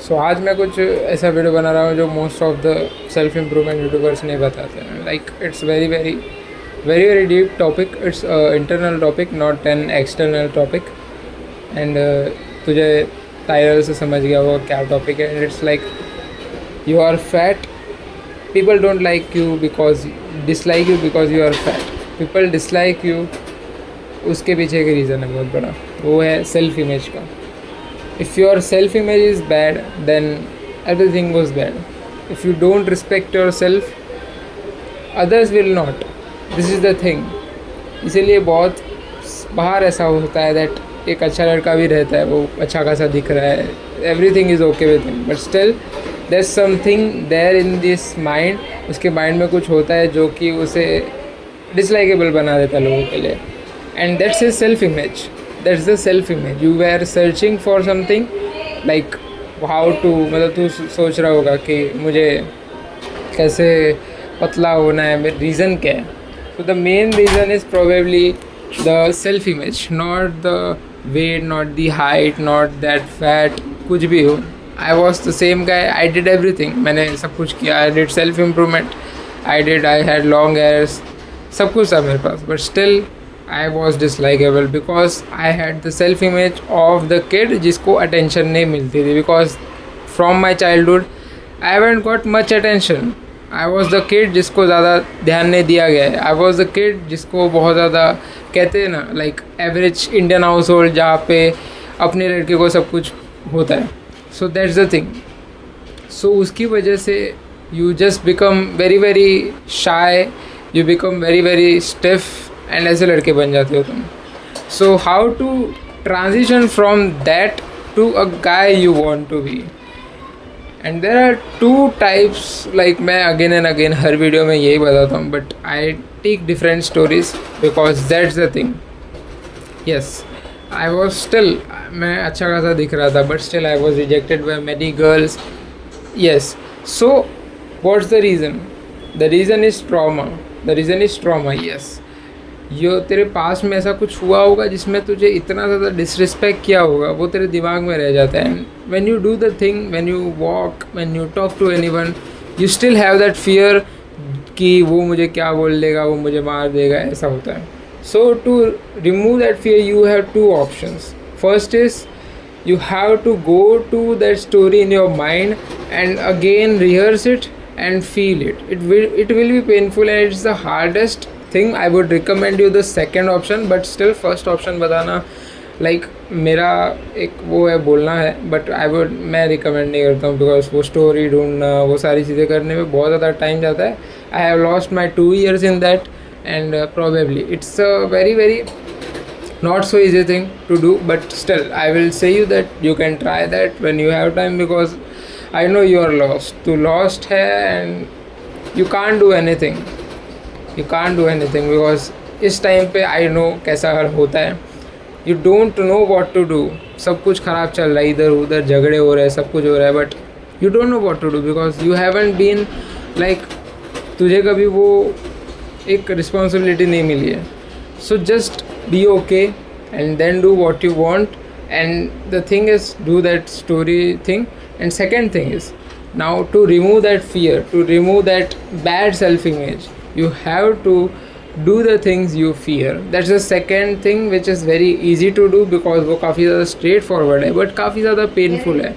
सो आज मैं कुछ ऐसा वीडियो बना रहा हूँ जो most of the self improvement YouTubers नहीं बताते हैं. Like it's very very very very deep topic. It's internal topic, not an external topic. And तुझे टाइटल से समझ गया वो क्या टॉपिक है. It's like you are fat. People don't like you because dislike you because you are fat. People dislike you, उसके पीछे एक रीज़न है बहुत बड़ा. वो है सेल्फ इमेज का. If your self image is bad, then everything goes bad. If you don't respect yourself, others will not. This is the thing. इसीलिए बहुत बाहर ऐसा होता है that एक अच्छा लड़का भी रहता है, वो अच्छा खासा दिख रहा है, everything is okay with him, but still there's something there in this mind. उसके माइंड में कुछ होता है जो कि उसे डिसलाइकेबल बना देता है लोगों के लिए. And that's his self image. That's the self image. You were searching for something like how to, मतलब तू सोच रहा होगा कि मुझे कैसे पतला होना है, रीज़न क्या है. So the main reason is probably the self image, not the weight, not the height, not that fat, कुछ भी हो. I was the same guy. I did everything. मैंने सब कुछ किया. I did self improvement. I had long hairs. सब कुछ था मेरे पास, but still I was dislikable because I had the self image of the kid जिसको attention नहीं मिलती थी. Because from my childhood I haven't got much attention. I was the kid जिसको ज़्यादा ध्यान नहीं दिया गया है. I was the kid जिसको बहुत ज़्यादा कहते हैं ना, like average Indian household जहाँ पे अपने लड़के को सब कुछ होता है. So that's the thing. So उसकी वजह से you just become very very shy. You become very very stiff. And ऐसे लड़के बन जाते हो तुम. So how to transition from that to a guy you want to be. And there are two types. Like मैं again and again हर video में यही बताता हूँ, but I take different stories because that's the thing. Yes, I was still, मैं अच्छा खासा दिख रहा था, but still I was rejected by many girls. Yes, so what's the reason? The reason is trauma. The reason is trauma. Yes, यो तेरे पास में ऐसा कुछ हुआ होगा जिसमें तुझे इतना ज़्यादा डिसरिस्पेक्ट किया होगा, वो तेरे दिमाग में रह जाता है. And when you do the thing, when you walk, when you talk to anyone, you still have that fear कि वो मुझे क्या बोल देगा, वो मुझे मार देगा, ऐसा होता है. So to remove that fear you have two options. First is you have to go to that story in your mind and again rehearse it and feel it. It will be painful and it's the hardest thing. I would recommend you the second option, but still first option बताना like मेरा एक वो है, बोलना है, but मैं recommend नहीं करता हूँ because वो story ढूंढना, वो सारी चीज़ें करने में बहुत ज़्यादा टाइम जाता है. I have lost my 2 years in that and probably it's a very very not so easy thing to do, but still I will say you that you can try that when you have time because I know you are lost. तू lost है and you can't do anything. You can't do anything because इस time पे I know कैसा होता है. You don't know what to do. सब कुछ ख़राब चल रहा है, इधर उधर झगड़े हो रहे हैं, सब कुछ हो रहा है, but you don't know what to do because you haven't been like, तुझे कभी वो एक रिस्पॉन्सिबिलिटी नहीं मिली है. So just be okay and then do what you want. And the thing is, do that story thing. And second thing is, now to remove that fear, to remove that bad self-image, you have to do the things you fear. That's the second thing which is very easy to do because वो काफ़ी ज़्यादा straightforward है, but काफ़ी ज़्यादा painful है.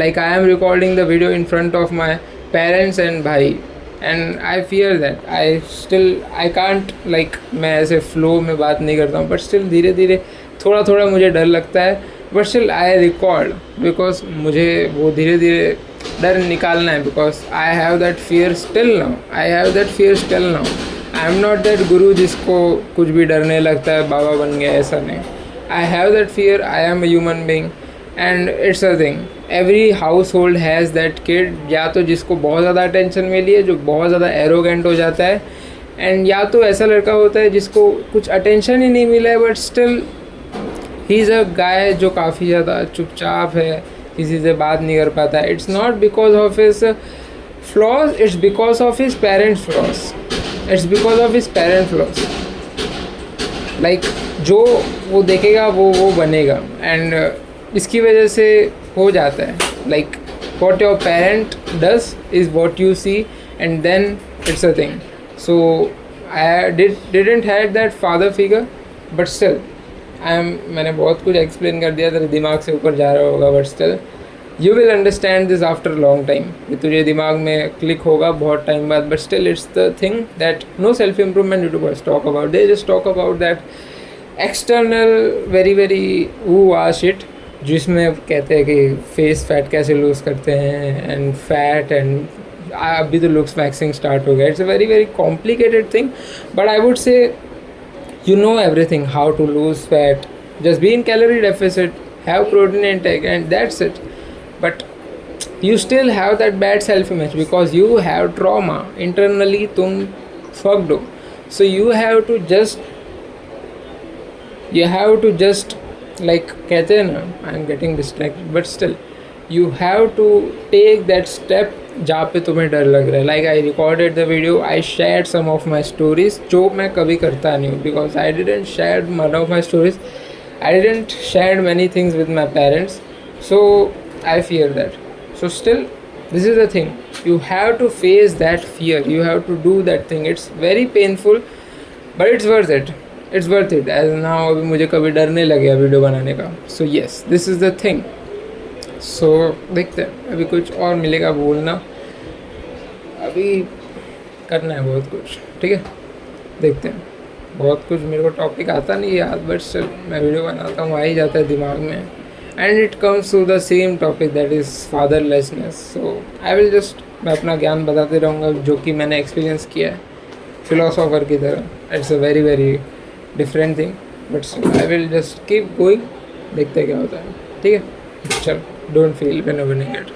Like I am recording the video in front of my parents and भाई, and I fear that. I can't like, मैं ऐसे flow में बात नहीं करता हूँ, but still धीरे धीरे थोड़ा थोड़ा मुझे डर लगता है, but still I record because मुझे वो धीरे धीरे डर निकालना है because I have that fear still now. I have that fear still now. I am not that guru जिसको कुछ भी डरने लगता है, बाबा बन गया, ऐसा नहीं. I have that fear. I am a human being and it's a thing. Every household has that kid, या तो जिसको बहुत ज़्यादा अटेंशन मिली है, जो बहुत ज़्यादा एरोगेंट हो जाता है, एंड या तो ऐसा लड़का होता है जिसको कुछ अटेंशन ही नहीं मिला है, but still he is a guy जो काफ़ी ज़्यादा चुपचाप है, किसी से बात नहीं कर पाता है. It's not because of his flaws, it's because of his parents flaws. It's because of his parent flaws. Like जो वो देखेगा वो बनेगा. एंड इसकी वजह से हो जाता है. Like what your parent does is what you see, and then it's a thing. So I didn't had that father figure, but still मैंने बहुत कुछ एक्सप्लेन कर दिया, तेरे दिमाग से ऊपर जा रहा होगा, but still you will understand this after long time. ये तुझे दिमाग में क्लिक होगा बहुत टाइम बाद, but still it's the thing that no self improvement YouTubers talk about. They just talk about that external very very वो आ shit, जिसमें कहते हैं कि फेस फैट कैसे लूज़ करते हैं एंड फैट एंड अभी तो लुक्स मैक्सिंग स्टार्ट हो गया. It's a very very complicated thing, but I would say you know everything, how to lose fat, just be in calorie deficit, have protein intake, and that's it. But you still have that bad self image because you have trauma internally, tum fucked ho. So you have to just like कहते हैं ना, I am getting distracted, but still you have to take that step जहाँ पे तुम्हें डर लग रहा है. Like I recorded the video, I share some of my stories, जो मैं कभी करता नहीं हूँ because I didn't share one of my stories, I didn't share many things with my parents, so I fear that. So still this is the thing, you have to face that fear, you have to do that thing. It's very painful but it's worth it, it's worth it. As now अभी मुझे कभी डर नहीं लगे video बनाने का. So yes, this is the thing. सो देखते हैं अभी कुछ और मिलेगा बोलना, अभी करना है बहुत कुछ, ठीक है. देखते हैं, बहुत कुछ मेरे को टॉपिक आता नहीं याद, बट स्टिल मैं वीडियो बनाता हूँ, आ ही जाता है दिमाग में, and it comes to the same topic that is fatherlessness. So I will just, मैं अपना ज्ञान बताते रहूँगा जो कि मैंने एक्सपीरियंस किया है फिलोसोफर की तरह. It's a very very different thing, but I will just keep going, देखते क्या होता है, ठीक है. चलो, don't feel whenever needed.